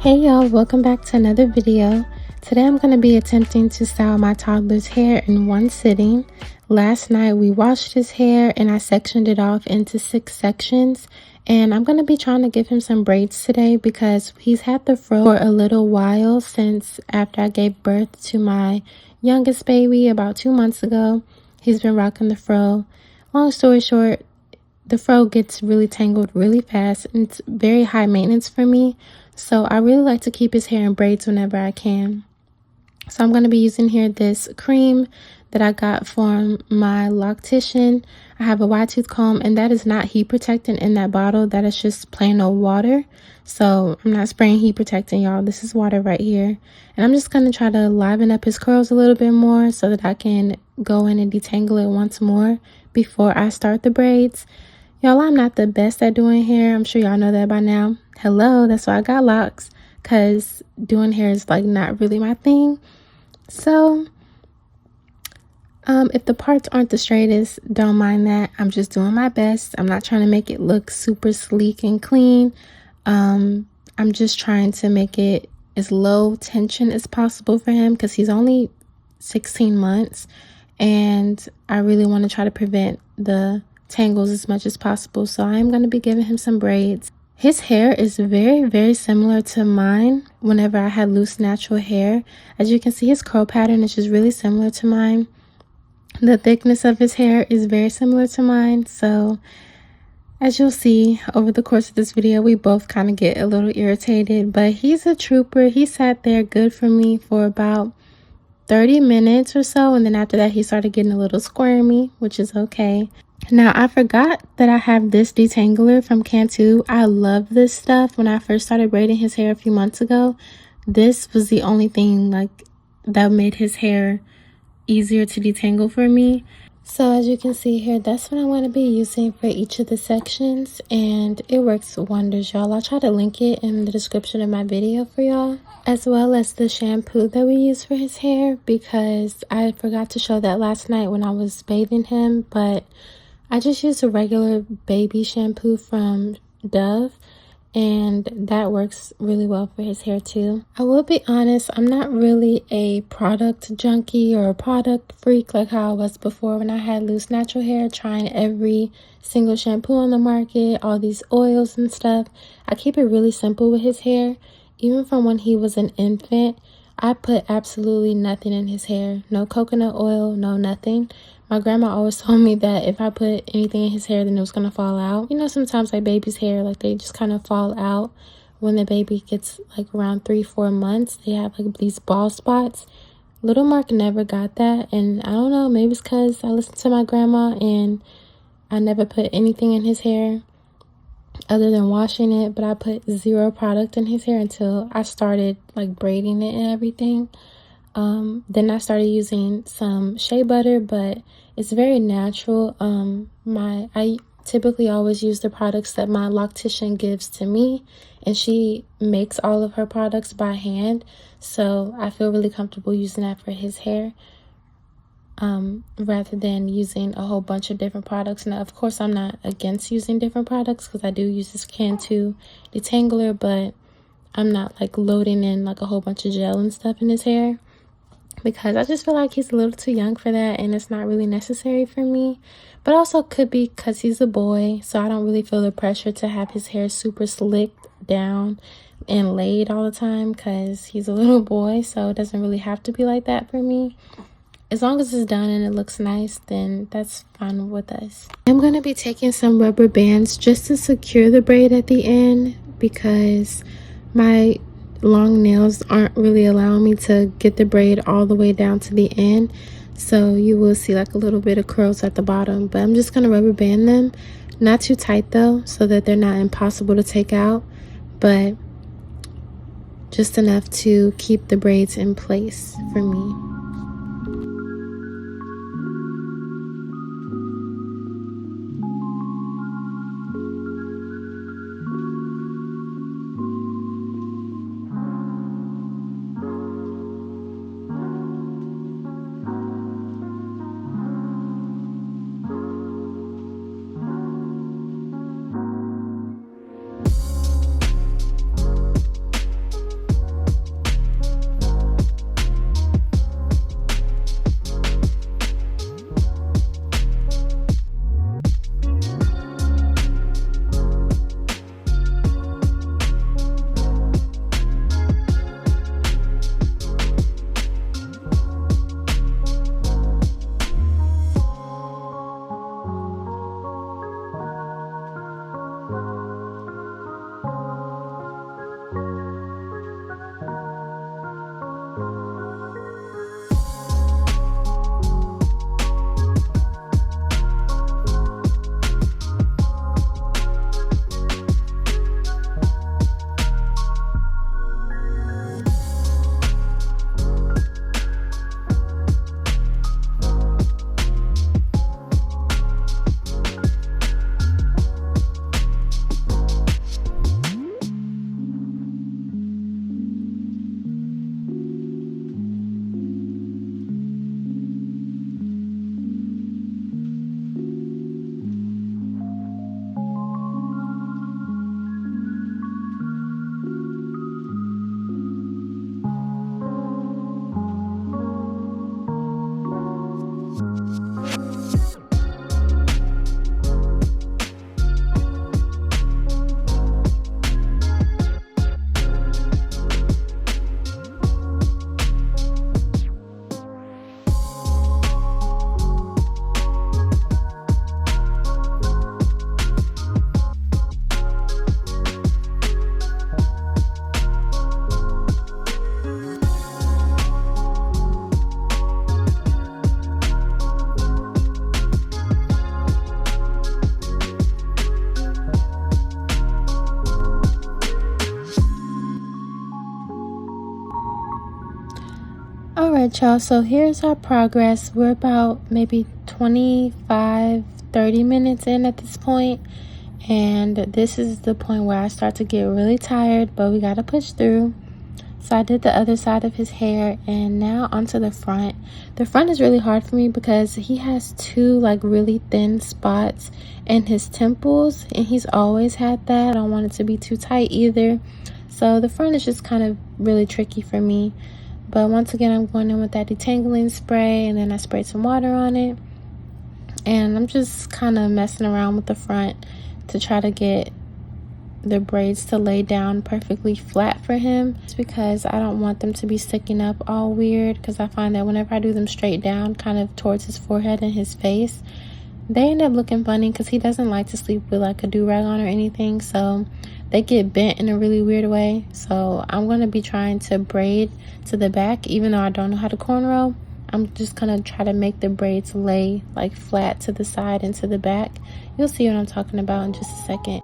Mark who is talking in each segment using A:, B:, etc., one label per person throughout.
A: Hey y'all, welcome back to another video. Today I'm going to be attempting to style my toddler's hair in one sitting. Last night we washed his hair and I sectioned it off into 6 sections. And I'm going to be trying to give him some braids today because he's had the fro for a little while since after I gave birth to my youngest baby about 2 months ago. He's been rocking the fro. Long story short, the fro gets really tangled really fast and it's very high maintenance for me. So I really like to keep his hair in braids whenever I can. So I'm going to be using here this cream that I got from my loctician. I have a wide tooth comb and that is not heat protectant in that bottle. That is just plain old water. So I'm not spraying heat protectant, y'all. This is water right here. And I'm just going to try to liven up his curls a little bit more so that I can go in and detangle it once more before I start the braids. Y'all, I'm not the best at doing hair. I'm sure y'all know that by now. Hello, that's why I got locks, because doing hair is like not really my thing. So if the parts aren't the straightest, don't mind that. I'm just doing my best. I'm not trying to make it look super sleek and clean. I'm just trying to make it as low tension as possible for him because he's only 16 months and I really want to try to prevent the tangles as much as possible. So I'm going to be giving him some braids. His hair is very similar to mine whenever I had loose natural hair. As you can see, his curl pattern is just really similar to mine. The thickness of his hair is very similar to mine. So as you'll see over the course of this video, we both kind of get a little irritated, but he's a trooper. He sat there good for me for about 30 minutes or so, and then after that he started getting a little squirmy, which is okay. Now I forgot that I have this detangler from Cantu. I love this stuff. When I first started braiding his hair a few months ago, this was the only thing like that made his hair easier to detangle for me. So as you can see here, that's what I'm going to be using for each of the sections, and it works wonders, y'all. I'll try to link it in the description of my video for y'all, as well as the shampoo that we use for his hair, because I forgot to show that last night when I was bathing him. But I just used a regular baby shampoo from Dove, and that works really well for his hair too. I will be honest, I'm not really a product junkie or a product freak like how I was before when I had loose natural hair, trying every single shampoo on the market, all these oils and stuff. I keep it really simple with his hair. Even from when he was an infant, I put absolutely nothing in his hair. No coconut oil, no nothing. My grandma always told me that if I put anything in his hair, then it was going to fall out. You know, sometimes like baby's hair, like they just kind of fall out when the baby gets like around 3-4 months. They have like these bald spots. Little Mark never got that. And I don't know, maybe it's because I listened to my grandma and I never put anything in his hair other than washing it. But I put 0 product in his hair until I started like braiding it and everything. Then I started using some shea butter, but it's very natural. I typically always use the products that my loctician gives to me, and she makes all of her products by hand, so I feel really comfortable using that for his hair, rather than using a whole bunch of different products. Now, of course, I'm not against using different products because I do use this Cantu detangler, but I'm not like loading in like a whole bunch of gel and stuff in his hair, because I just feel like he's a little too young for that and it's not really necessary for me. But also could be because he's a boy, so I don't really feel the pressure to have his hair super slicked down and laid all the time because he's a little boy, so it doesn't really have to be like that for me. As long as it's done and it looks nice, then that's fine with us. I'm going to be taking some rubber bands just to secure the braid at the end because my long nails aren't really allowing me to get the braid all the way down to the end, so you will see like a little bit of curls at the bottom. But I'm just going to rubber band them, not too tight though, so that they're not impossible to take out, but just enough to keep the braids in place for me. Alright, y'all, so here's our progress. We're about maybe 25-30 minutes in at this point, and this is the point where I start to get really tired, but we gotta push through. So I did the other side of his hair, and now onto the front. The front is really hard for me because he has two like really thin spots in his temples, and he's always had that. I don't want it to be too tight either, so the front is just kind of really tricky for me. But once again, I'm going in with that detangling spray, and then I sprayed some water on it, and I'm just kind of messing around with the front to try to get the braids to lay down perfectly flat for him. It's because I don't want them to be sticking up all weird, because I find that whenever I do them straight down kind of towards his forehead and his face, they end up looking funny because he doesn't like to sleep with like a do-rag on or anything, so they get bent in a really weird way. So I'm going to be trying to braid to the back, even though I don't know how to cornrow. I'm just gonna try to make the braids lay like flat to the side and to the back. You'll see what I'm talking about in just a second.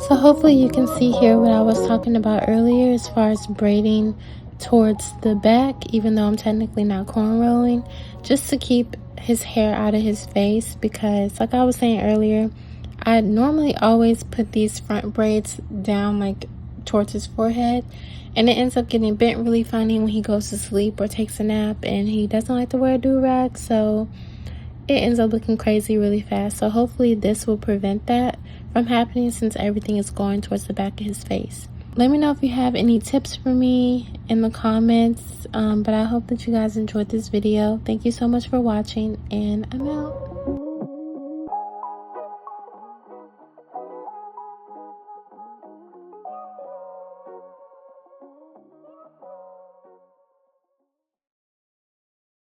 A: So hopefully you can see here what I was talking about earlier as far as braiding towards the back, even though I'm technically not cornrowing, just to keep his hair out of his face, because like I was saying earlier, I normally always put these front braids down like towards his forehead, and it ends up getting bent really funny when he goes to sleep or takes a nap, and he doesn't like to wear a do-rag, so it ends up looking crazy really fast. So hopefully this will prevent that from happening, since everything is going towards the back of his face. Let me know if you have any tips for me in the comments, but I hope that you guys enjoyed this video. Thank you so much for watching, and I'm out.